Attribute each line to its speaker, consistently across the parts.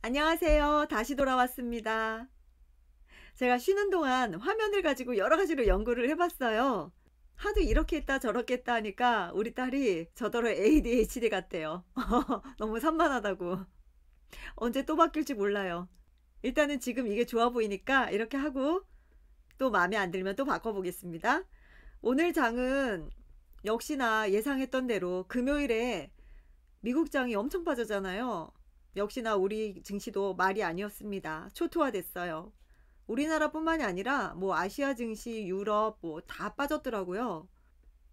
Speaker 1: 안녕하세요. 다시 돌아왔습니다. 제가 쉬는 동안 화면을 가지고 여러 가지로 연구를 해봤어요. 하도 이렇게 했다 저렇게 했다 하니까 우리 딸이 저더러 ADHD 같대요. 너무 산만하다고. 언제 또 바뀔지 몰라요. 일단은 지금 이게 좋아 보이니까 이렇게 하고 또 마음에 안 들면 또 바꿔보겠습니다. 오늘 장은 역시나 예상했던 대로 금요일에 미국장이 엄청 빠졌잖아요. 역시나 우리 증시도 말이 아니었습니다. 초토화됐어요. 우리나라뿐만이 아니라 뭐 아시아 증시, 유럽 뭐 다 빠졌더라고요.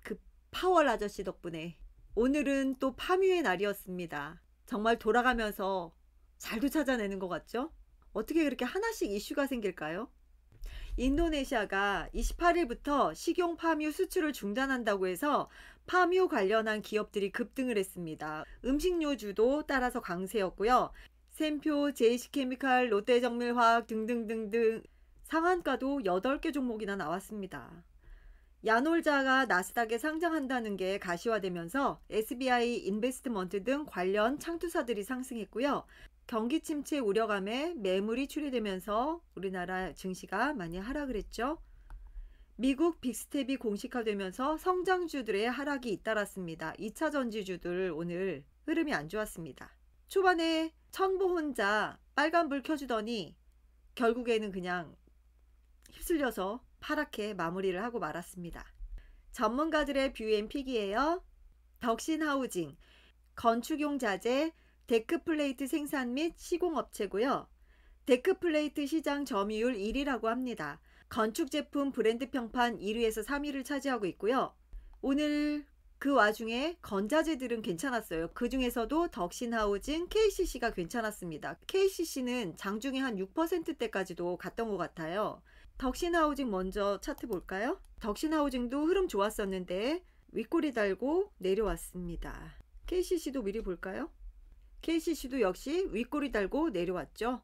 Speaker 1: 그 파월 아저씨 덕분에. 오늘은 또 파묘의 날이었습니다. 정말 돌아가면서 잘도 찾아내는 것 같죠? 어떻게 그렇게 하나씩 이슈가 생길까요? 인도네시아가 28일부터 식용 파묘 수출을 중단한다고 해서 파묘 관련한 기업들이 급등을 했습니다. 음식료주도 따라서 강세였고요. 샘표, 제이시케미칼, 롯데정밀화학 등등등등 상한가도 8개 종목이나 나왔습니다. 야놀자가 나스닥에 상장한다는 게 가시화되면서 SBI 인베스트먼트 등 관련 창투사들이 상승했고요. 경기 침체 우려감에 매물이 출회되면서 우리나라 증시가 많이 하락을 했죠. 미국 빅스텝이 공식화되면서 성장주들의 하락이 잇따랐습니다. 2차 전지주들 오늘 흐름이 안 좋았습니다. 초반에 천보 혼자 빨간불 켜주더니 결국에는 그냥 휩쓸려서 파랗게 마무리를 하고 말았습니다. 전문가들의 뷰앤픽이에요. 덕신하우징, 건축용 자재, 데크플레이트 생산 및 시공업체고요. 데크플레이트 시장 점유율 1위라고 합니다. 건축제품 브랜드 평판 1위에서 3위를 차지하고 있고요. 오늘 그 와중에 건자재들은 괜찮았어요. 그 중에서도 덕신하우징, KCC가 괜찮았습니다. KCC는 장중에 한 6%대까지도 갔던 것 같아요. 덕신하우징 먼저 차트 볼까요? 덕신하우징도 흐름 좋았었는데 윗꼬리 달고 내려왔습니다. KCC도 미리 볼까요? KCC도 역시 윗꼬리 달고 내려왔죠.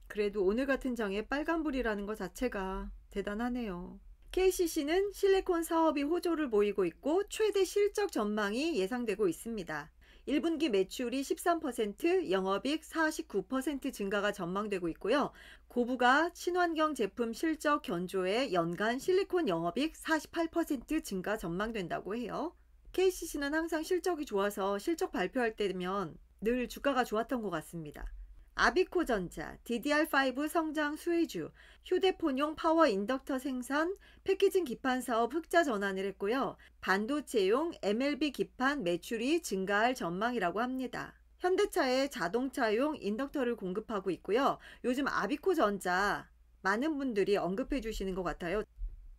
Speaker 1: 그래도 오늘 같은 장에 빨간불이라는 것 자체가 대단하네요. KCC는 실리콘 사업이 호조를 보이고 있고 최대 실적 전망이 예상되고 있습니다. 1분기 매출이 13%, 영업이익 49% 증가가 전망되고 있고요. 고부가 친환경 제품 실적 견조에 연간 실리콘 영업이익 48% 증가 전망된다고 해요. KCC는 항상 실적이 좋아서 실적 발표할 때면 늘 주가가 좋았던 것 같습니다. 아비코전자, DDR5 성장 수혜주, 휴대폰용 파워 인덕터 생산, 패키징 기판 사업 흑자 전환을 했고요. 반도체용 MLB 기판 매출이 증가할 전망이라고 합니다. 현대차에 자동차용 인덕터를 공급하고 있고요. 요즘 아비코전자 많은 분들이 언급해 주시는 것 같아요.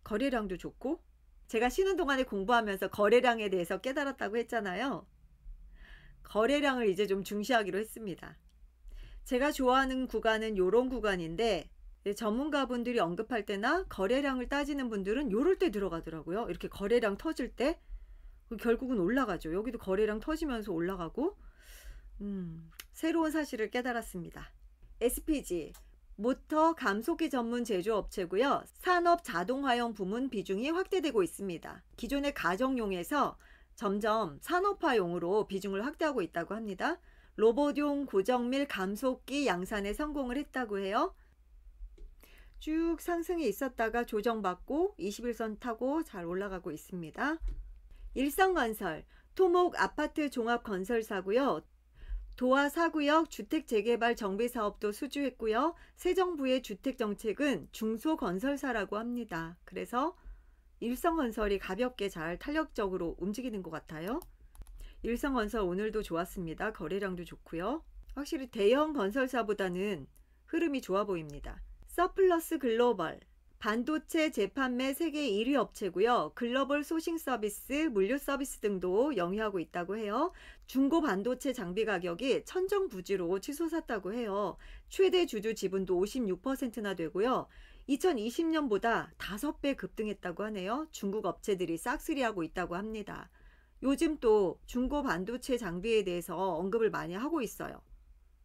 Speaker 1: 거래량도 좋고 제가 쉬는 동안에 공부하면서 거래량에 대해서 깨달았다고 했잖아요. 거래량을 이제 좀 중시하기로 했습니다. 제가 좋아하는 구간은 요런 구간인데 전문가분들이 언급할 때나 거래량을 따지는 분들은 요럴 때 들어가더라고요. 이렇게 거래량 터질 때 결국은 올라가죠. 여기도 거래량 터지면서 올라가고 새로운 사실을 깨달았습니다. SPG 모터 감속기 전문 제조업체고요. 산업 자동화용 부문 비중이 확대되고 있습니다. 기존의 가정용에서 점점 산업화용으로 비중을 확대하고 있다고 합니다. 로봇용 고정밀 감속기 양산에 성공을 했다고 해요. 쭉 상승이 있었다가 조정받고 21선 타고 잘 올라가고 있습니다. 일성건설 토목 아파트 종합건설사고요. 도화 4구역 주택재개발 정비사업도 수주했고요. 새 정부의 주택정책은 중소건설사라고 합니다. 그래서 일성건설이 가볍게 잘 탄력적으로 움직이는 것 같아요. 일성건설 오늘도 좋았습니다. 거래량도 좋고요. 확실히 대형 건설사보다는 흐름이 좋아 보입니다. 서플러스 글로벌 반도체 재판매 세계 1위 업체고요. 글로벌 소싱 서비스, 물류 서비스 등도 영위하고 있다고 해요. 중고 반도체 장비 가격이 천정부지로 치솟았다고 해요. 최대 주주 지분도 56%나 되고요. 2020년보다 5배 급등했다고 하네요. 중국 업체들이 싹쓸이하고 있다고 합니다. 요즘 또 중고 반도체 장비에 대해서 언급을 많이 하고 있어요.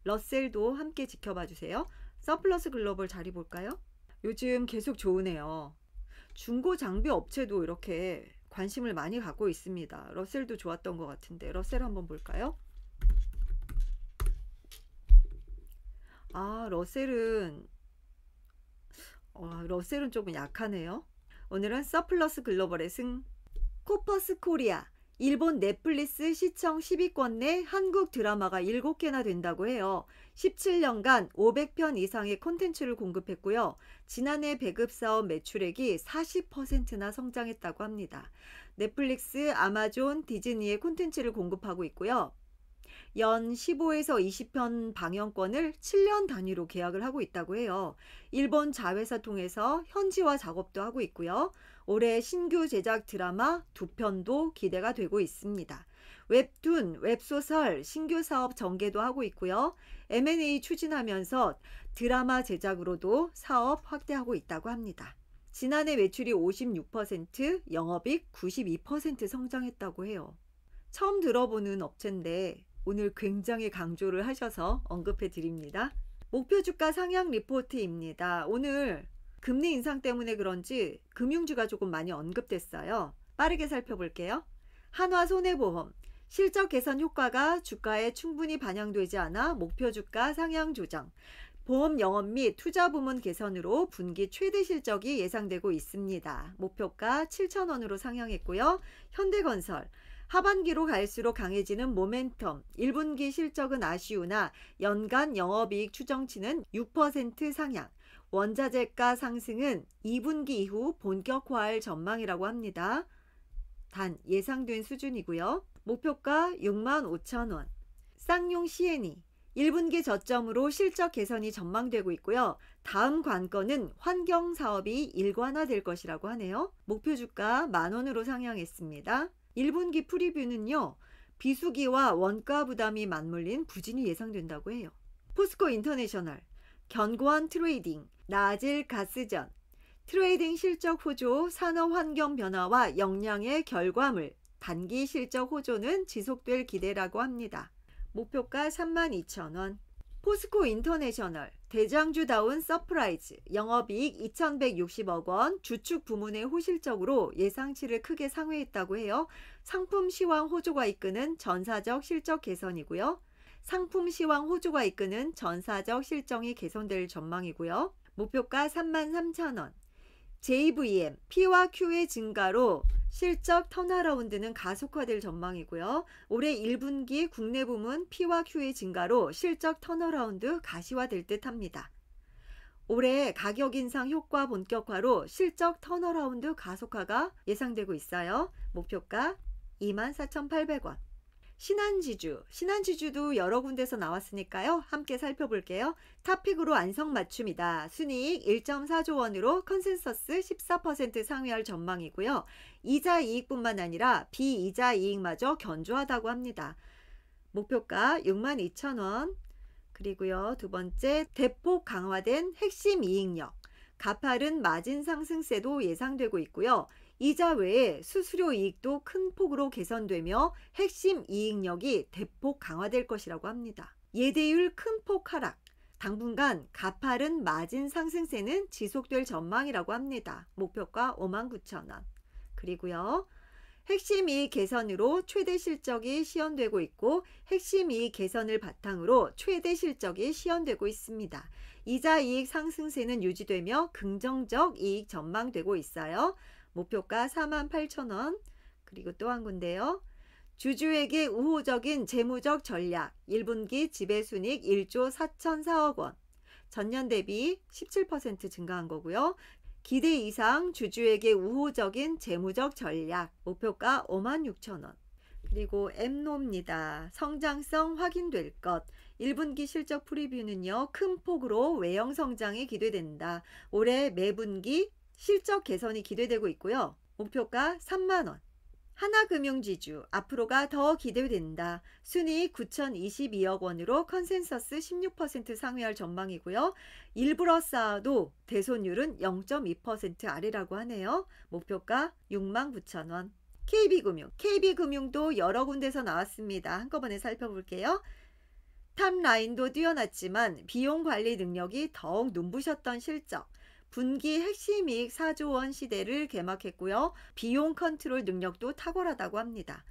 Speaker 1: 러셀도 함께 지켜봐 주세요. 서플러스 글로벌 자리 볼까요? 요즘 계속 좋으네요. 중고 장비 업체도 이렇게 관심을 많이 갖고 있습니다. 러셀도 좋았던 것 같은데 러셀 한번 볼까요? 아, 러셀은 조금 약하네요. 오늘은 서플러스 글로벌의 승. 코퍼스 코리아. 일본 넷플릭스 시청 10위권 내 한국 드라마가 7개나 된다고 해요. 17년간 500편 이상의 콘텐츠를 공급했고요. 지난해 배급 사업 매출액이 40%나 성장했다고 합니다. 넷플릭스, 아마존, 디즈니의 콘텐츠를 공급하고 있고요. 연 15에서 20편 방영권을 7년 단위로 계약을 하고 있다고 해요. 일본 자회사 통해서 현지화 작업도 하고 있고요. 올해 신규 제작 드라마 2편도 기대가 되고 있습니다. 웹툰, 웹소설, 신규 사업 전개도 하고 있고요. M&A 추진하면서 드라마 제작으로도 사업 확대하고 있다고 합니다. 지난해 매출이 56%, 영업이익 92% 성장했다고 해요. 처음 들어보는 업체인데 오늘 굉장히 강조를 하셔서 언급해 드립니다. 목표 주가 상향 리포트입니다. 오늘 금리 인상 때문에 그런지 금융주가 조금 많이 언급됐어요. 빠르게 살펴볼게요. 한화손해보험. 실적 개선 효과가 주가에 충분히 반영되지 않아 목표 주가 상향 조정. 보험 영업 및 투자 부문 개선으로 분기 최대 실적이 예상되고 있습니다. 목표가 7,000원으로 상향했고요. 현대건설. 하반기로 갈수록 강해지는 모멘텀. 1분기 실적은 아쉬우나 연간 영업이익 추정치는 6% 상향. 원자재가 상승은 2분기 이후 본격화할 전망이라고 합니다. 단 예상된 수준이고요. 목표가 65,000원. 쌍용 C&E. 1분기 저점으로 실적 개선이 전망되고 있고요. 다음 관건은 환경 사업이 일관화될 것이라고 하네요. 목표 주가 10,000원으로 상향했습니다. 1분기 프리뷰는요. 비수기와 원가 부담이 맞물린 부진이 예상된다고 해요. 포스코 인터내셔널. 견고한 트레이딩, 나아질 가스전. 트레이딩 실적 호조, 산업 환경 변화와 역량의 결과물. 단기 실적 호조는 지속될 기대라고 합니다. 목표가 32,000원. 포스코 인터내셔널. 대장주다운 서프라이즈. 영업이익 2,160억 원. 주축 부문의 호실적으로 예상치를 크게 상회했다고 해요. 상품 시황 호조가 이끄는 전사적 실적 개선이고요. 상품 시황 호조가 이끄는 전사적 실적이 개선될 전망이고요. 목표가 33,000원. JVM. P와 Q의 증가로 실적 턴어라운드는 가속화될 전망이고요. 올해 1분기 국내 부문 P와 Q의 증가로 실적 턴어라운드 가시화될 듯합니다. 올해 가격 인상 효과 본격화로 실적 턴어라운드 가속화가 예상되고 있어요. 목표가 24,800원. 신한지주도 여러 군데서 나왔으니까요. 함께 살펴볼게요. 탑픽으로 안성맞춤이다. 순이익 1.4조 원으로 컨센서스 14% 상회할 전망이고요. 이자 이익뿐만 아니라 비이자 이익마저 견조하다고 합니다. 목표가 62,000원. 그리고요. 두 번째, 대폭 강화된 핵심 이익력. 가파른 마진 상승세도 예상되고 있고요. 이자 외에 수수료 이익도 큰 폭으로 개선되며 핵심 이익력이 대폭 강화될 것이라고 합니다. 예대율 큰 폭 하락. 당분간 가파른 마진 상승세는 지속될 전망이라고 합니다. 목표가 59,000원. 그리고요. 핵심 이익 개선으로 최대 실적이 시현되고 있고 핵심 이익 개선을 바탕으로 최대 실적이 시현되고 있습니다. 이자 이익 상승세는 유지되며 긍정적 이익 전망되고 있어요. 목표가 48,000원. 그리고 또 한 군데요. 주주에게 우호적인 재무적 전략. 1분기 지배순이익 1조 4,004억 원. 전년 대비 17% 증가한 거고요. 기대 이상 주주에게 우호적인 재무적 전략. 목표가 56,000원. 그리고 엠노입니다. 성장성 확인될 것. 1분기 실적 프리뷰는요. 큰 폭으로 외형 성장이 기대된다. 올해 매분기 실적 개선이 기대되고 있고요. 목표가 3만원. 하나금융지주 앞으로가 더 기대된다. 순이익 9,022억 원으로 컨센서스 16% 상회할 전망이고요. 일부러 쌓아도 대손율은 0.2% 아래라고 하네요. 목표가 69,000원. KB금융도 여러 군데서 나왔습니다. 한꺼번에 살펴볼게요. 탑라인도 뛰어났지만 비용 관리 능력이 더욱 눈부셨던 실적. 분기 핵심 이익 4조 원 시대를 개막했고요. 비용 컨트롤 능력도 탁월하다고 합니다.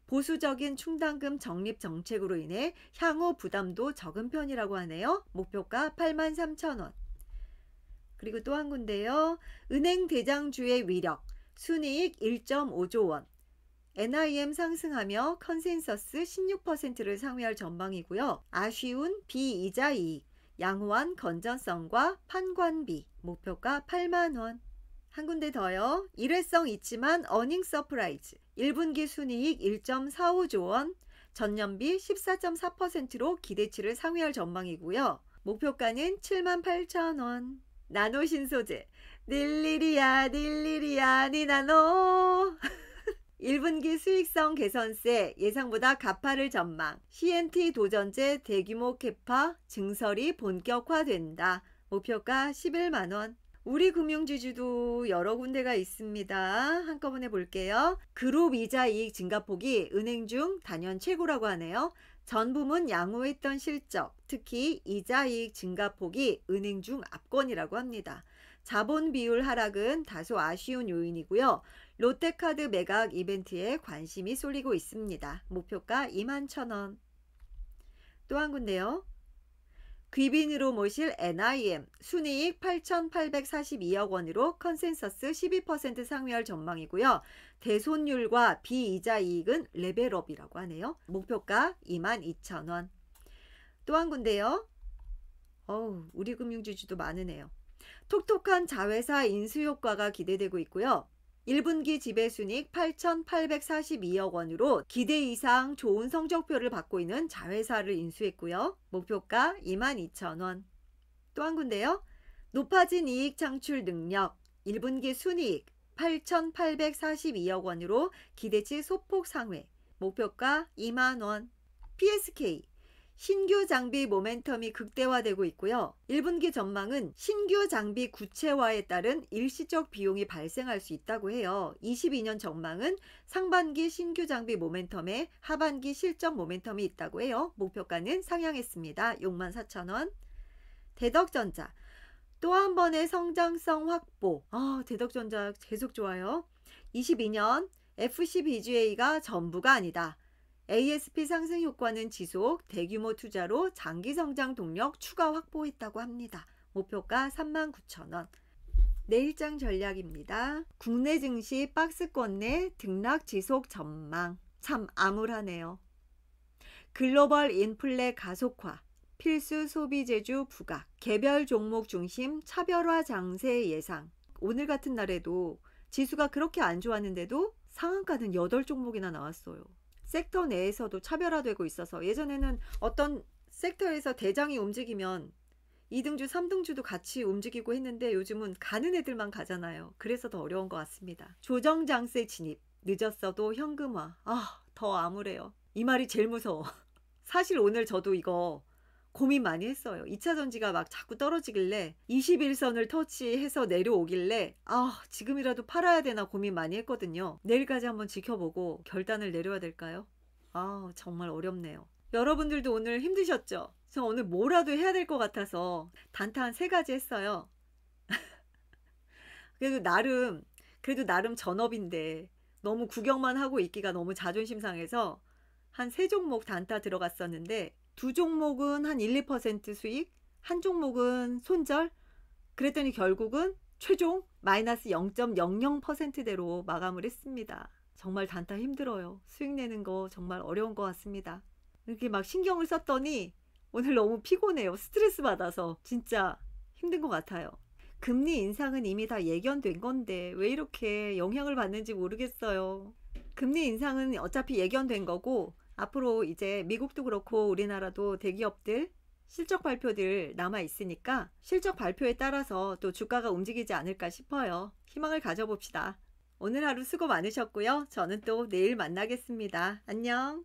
Speaker 1: 보수적인 충당금 적립 정책으로 인해 향후 부담도 적은 편이라고 하네요. 목표가 83,000원. 그리고 또 한 군데요. 은행 대장주의 위력, 순이익 1.5조 원. NIM 상승하며 컨센서스 16%를 상회할 전망이고요. 아쉬운 비이자 이익, 양호한 건전성과 판관비, 목표가 8만원. 한 군데 더요. 일회성 있지만 어닝 서프라이즈, 1분기 순이익 1.45조 원, 전년비 14.4%로 기대치를 상회할 전망이고요. 목표가는 78,000원. 나노 신소재, 닐리리야 닐리리야 니나노. 1분기 수익성 개선세 예상보다 가파를 전망. CNT 도전제 대규모 캐파 증설이 본격화된다. 목표가 11만원. 우리 금융지주도 여러 군데가 있습니다. 한꺼번에 볼게요. 그룹 이자 이익 증가폭이 은행 중 단연 최고라고 하네요. 전 부문 양호했던 실적, 특히 이자 이익 증가폭이 은행 중 압권이라고 합니다. 자본 비율 하락은 다소 아쉬운 요인이고요. 롯데카드 매각 이벤트에 관심이 쏠리고 있습니다. 목표가 21,000원. 또 한 군데요. 귀빈으로 모실 NIM 순이익 8,842억 원으로 컨센서스 12% 상회할 전망이고요. 대손율과 비이자 이익은 레벨업이라고 하네요. 목표가 22,000원. 또 한 군데요. 우리 금융지주도 많으네요. 톡톡한 자회사 인수효과가 기대되고 있고요. 1분기 지배순이익 8,842억 원으로 기대 이상 좋은 성적표를 받고 있는 자회사를 인수했고요. 목표가 22,000원. 또 한 군데요. 높아진 이익 창출 능력 1분기 순이익 8,842억 원으로 기대치 소폭 상회. 목표가 2만원. PSK 신규 장비 모멘텀이 극대화되고 있고요. 1분기 전망은 신규 장비 구체화에 따른 일시적 비용이 발생할 수 있다고 해요. 22년 전망은 상반기 신규 장비 모멘텀에 하반기 실적 모멘텀이 있다고 해요. 목표가는 상향했습니다. 64,000원. 대덕전자 또 한 번의 성장성 확보. 대덕전자 계속 좋아요. 22년 FCBGA가 전부가 아니다. ASP 상승 효과는 지속, 대규모 투자로 장기 성장 동력 추가 확보했다고 합니다. 목표가 39,000원. 내일장 전략입니다. 국내 증시 박스권 내 등락 지속 전망. 참 암울하네요. 글로벌 인플레 가속화, 필수 소비 재주 부각, 개별 종목 중심 차별화 장세 예상. 오늘 같은 날에도 지수가 그렇게 안 좋았는데도 상한가는 8종목이나 나왔어요. 섹터 내에서도 차별화되고 있어서 예전에는 어떤 섹터에서 대장이 움직이면 2등주, 3등주도 같이 움직이고 했는데 요즘은 가는 애들만 가잖아요. 그래서 더 어려운 것 같습니다. 조정장세 진입, 늦었어도 현금화. 더 암울해요. 이 말이 제일 무서워. 사실 오늘 저도 이거 고민 많이 했어요. 2차 전지가 막 자꾸 떨어지길래 21선을 터치해서 내려오길래 지금이라도 팔아야 되나 고민 많이 했거든요. 내일까지 한번 지켜보고 결단을 내려야 될까요? 정말 어렵네요. 여러분들도 오늘 힘드셨죠? 저 오늘 뭐라도 해야 될 것 같아서 단타 한 3가지 했어요. 그래도 나름 전업인데 너무 구경만 하고 있기가 너무 자존심 상해서 한 3종목 단타 들어갔었는데 2종목은 한 1, 2% 수익, 한 종목은 손절. 그랬더니 결국은 최종 마이너스 0.00%대로 마감을 했습니다. 정말 단타 힘들어요. 수익 내는 거 정말 어려운 것 같습니다. 이렇게 막 신경을 썼더니 오늘 너무 피곤해요. 스트레스 받아서 진짜 힘든 것 같아요. 금리 인상은 이미 다 예견된 건데 왜 이렇게 영향을 받는지 모르겠어요. 금리 인상은 어차피 예견된 거고 앞으로 이제 미국도 그렇고 우리나라도 대기업들 실적 발표들 남아 있으니까 실적 발표에 따라서 또 주가가 움직이지 않을까 싶어요. 희망을 가져봅시다. 오늘 하루 수고 많으셨고요. 저는 또 내일 만나겠습니다. 안녕.